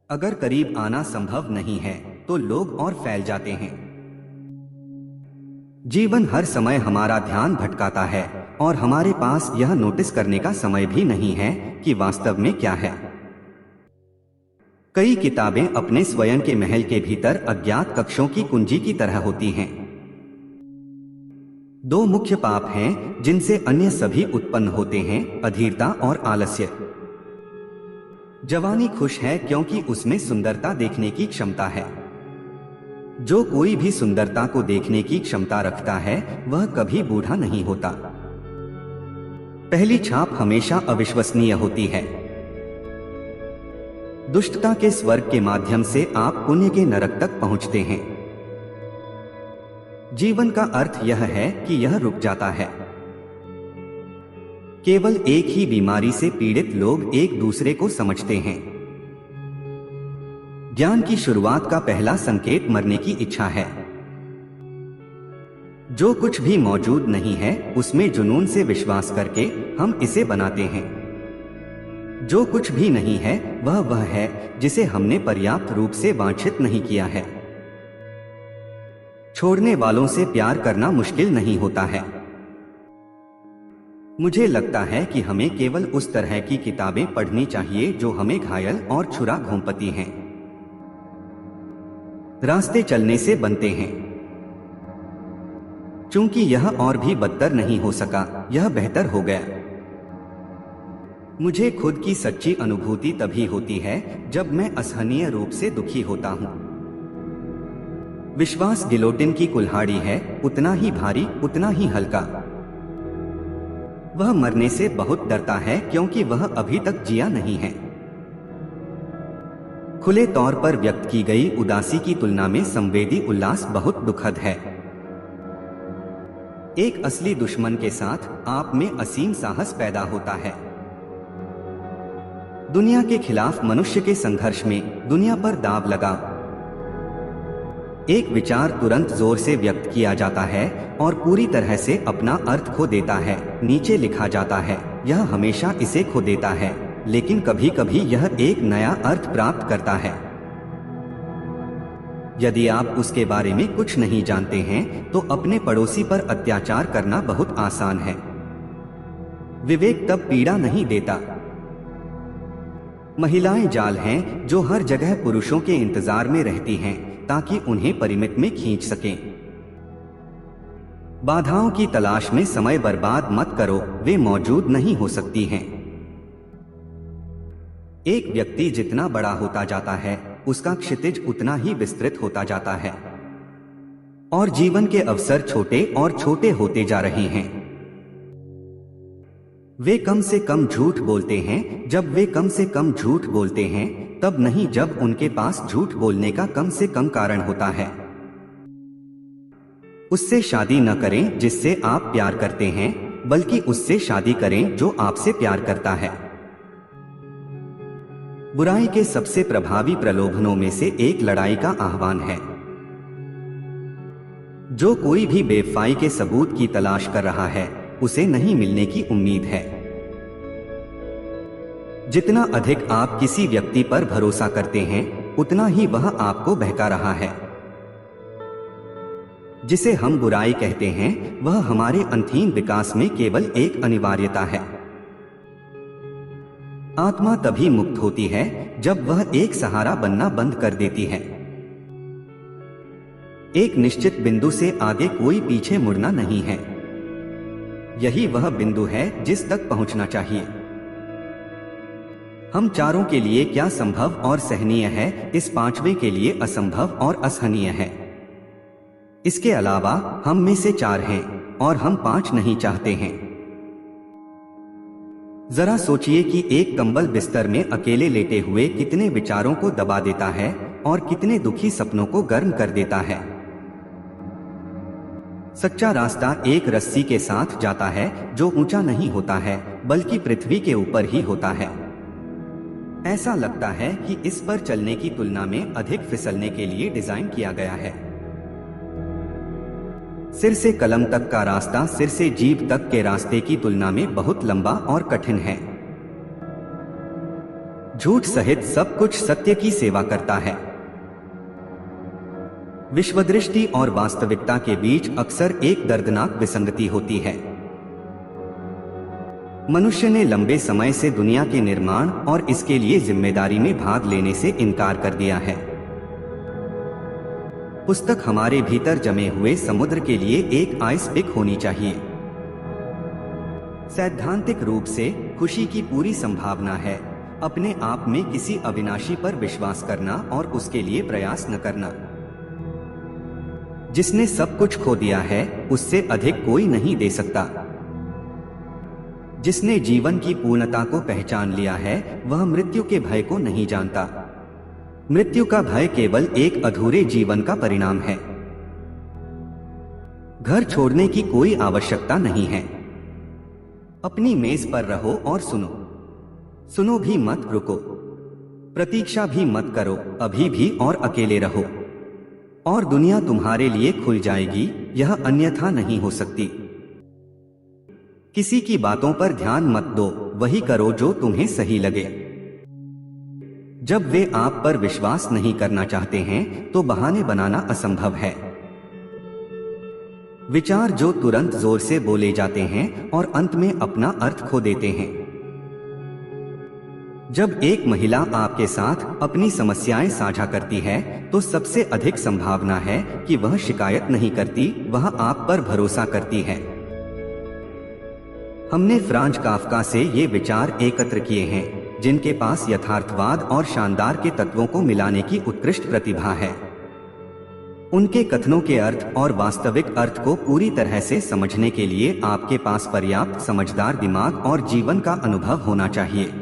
अगर करीब आना संभव नहीं है तो लोग और फैल जाते हैं। जीवन हर समय हमारा ध्यान भटकाता है और हमारे पास यह नोटिस करने का समय भी नहीं है कि वास्तव में क्या है। कई किताबें अपने स्वयं के महल के भीतर अज्ञात कक्षों की कुंजी की तरह होती हैं। दो मुख्य पाप हैं जिनसे अन्य सभी उत्पन्न होते हैं, अधीरता और आलस्य। जवानी खुश है क्योंकि उसमें सुंदरता देखने की क्षमता है। जो कोई भी सुंदरता को देखने की क्षमता रखता है वह कभी बूढ़ा नहीं होता। पहली छाप हमेशा अविश्वसनीय होती है। दुष्टता के स्वर्ग के माध्यम से आप पुण्य के नरक तक पहुंचते हैं। जीवन का अर्थ यह है कि यह रुक जाता है। केवल एक ही बीमारी से पीड़ित लोग एक दूसरे को समझते हैं। ज्ञान की शुरुआत का पहला संकेत मरने की इच्छा है। जो कुछ भी मौजूद नहीं है उसमें जुनून से विश्वास करके हम इसे बनाते हैं। जो कुछ भी नहीं है वह है जिसे हमने पर्याप्त रूप से वांछित नहीं किया है। छोड़ने वालों से प्यार करना मुश्किल नहीं होता है। मुझे लगता है कि हमें केवल उस तरह की किताबें पढ़नी चाहिए जो हमें घायल और छुरा घोंपती हैं। रास्ते चलने से बनते हैं। चूंकि यह और भी बदतर नहीं हो सका, यह बेहतर हो गया। मुझे खुद की सच्ची अनुभूति तभी होती है जब मैं असहनीय रूप से दुखी होता हूं। विश्वास गिलोटिन की कुल्हाड़ी है, उतना ही भारी, उतना ही हल्का। वह मरने से बहुत डरता है क्योंकि वह अभी तक जिया नहीं है। खुले तौर पर व्यक्त की गई उदासी की तुलना में संवेदी उल्लास बहुत दुखद है। एक असली दुश्मन के साथ आप में असीम साहस पैदा होता है। दुनिया के खिलाफ मनुष्य के संघर्ष में दुनिया पर दाव लगा। एक विचार तुरंत जोर से व्यक्त किया जाता है और पूरी तरह से अपना अर्थ खो देता है। नीचे लिखा जाता है, यह हमेशा इसे खो देता है, लेकिन कभी कभी यह एक नया अर्थ प्राप्त करता है। यदि आप उसके बारे में कुछ नहीं जानते हैं तो अपने पड़ोसी पर अत्याचार करना बहुत आसान है। विवेक तब पीड़ा नहीं देता। महिलाएं जाल हैं जो हर जगह पुरुषों के इंतजार में रहती हैं ताकि उन्हें परिमित में खींच सकें। बाधाओं की तलाश में समय बर्बाद मत करो, वे मौजूद नहीं हो सकती हैं। एक व्यक्ति जितना बड़ा होता जाता है उसका क्षितिज उतना ही विस्तृत होता जाता है और जीवन के अवसर छोटे और छोटे होते जा रहे हैं। वे कम से कम झूठ बोलते हैं जब वे कम से कम झूठ बोलते हैं, तब नहीं जब उनके पास झूठ बोलने का कम से कम कारण होता है। उससे शादी न करें जिससे आप प्यार करते हैं, बल्कि उससे शादी करें जो आपसे प्यार करता है। बुराई के सबसे प्रभावी प्रलोभनों में से एक लड़ाई का आह्वान है। जो कोई भी बेवफाई के सबूत की तलाश कर रहा है उसे नहीं मिलने की उम्मीद है। जितना अधिक आप किसी व्यक्ति पर भरोसा करते हैं उतना ही वह आपको बहका रहा है। जिसे हम बुराई कहते हैं वह हमारे अंतहीन विकास में केवल एक अनिवार्यता है। आत्मा तभी मुक्त होती है जब वह एक सहारा बनना बंद कर देती है। एक निश्चित बिंदु से आगे कोई पीछे मुड़ना नहीं है। यही वह बिंदु है जिस तक पहुंचना चाहिए। हम चारों के लिए क्या संभव और सहनीय है, इस पांचवें के लिए असंभव और असहनीय है। इसके अलावा हम में से चार हैं और हम पांच नहीं चाहते हैं। जरा सोचिए कि एक कंबल बिस्तर में अकेले लेटे हुए कितने विचारों को दबा देता है और कितने दुखी सपनों को गर्म कर देता है। सच्चा रास्ता एक रस्सी के साथ जाता है जो ऊंचा नहीं होता है बल्कि पृथ्वी के ऊपर ही होता है। ऐसा लगता है कि इस पर चलने की तुलना में अधिक फिसलने के लिए डिजाइन किया गया है। सिर से कलम तक का रास्ता सिर से जीभ तक के रास्ते की तुलना में बहुत लंबा और कठिन है। झूठ सहित सब कुछ सत्य की सेवा करता है। विश्वदृष्टि और वास्तविकता के बीच अक्सर एक दर्दनाक विसंगति होती है। मनुष्य ने लंबे समय से दुनिया के निर्माण और इसके लिए जिम्मेदारी में भाग लेने से इनकार कर दिया है। पुस्तक हमारे भीतर जमे हुए समुद्र के लिए एक आइस पिक होनी चाहिए। सैद्धांतिक रूप से खुशी की पूरी संभावना है अपने आप में किसी अविनाशी पर विश्वास करना और उसके लिए प्रयास न करना। जिसने सब कुछ खो दिया है उससे अधिक कोई नहीं दे सकता। जिसने जीवन की पूर्णता को पहचान लिया है वह मृत्यु के भय को नहीं जानता। मृत्यु का भय केवल एक अधूरे जीवन का परिणाम है। घर छोड़ने की कोई आवश्यकता नहीं है। अपनी मेज पर रहो और सुनो। सुनो भी मत रुको, प्रतीक्षा भी मत करो, अभी भी और अकेले रहो और दुनिया तुम्हारे लिए खुल जाएगी। यह अन्यथा नहीं हो सकती। किसी की बातों पर ध्यान मत दो, वही करो जो तुम्हें सही लगे। जब वे आप पर विश्वास नहीं करना चाहते हैं तो बहाने बनाना असंभव है। विचार जो तुरंत जोर से बोले जाते हैं और अंत में अपना अर्थ खो देते हैं। जब एक महिला आपके साथ अपनी समस्याएं साझा करती है तो सबसे अधिक संभावना है कि वह शिकायत नहीं करती, वह आप पर भरोसा करती है। हमने फ्रांज काफ्का से ये विचार एकत्र किए हैं जिनके पास यथार्थवाद और शानदार के तत्वों को मिलाने की उत्कृष्ट प्रतिभा है। उनके कथनों के अर्थ और वास्तविक अर्थ को पूरी तरह से समझने के लिए आपके पास पर्याप्त समझदार दिमाग और जीवन का अनुभव होना चाहिए।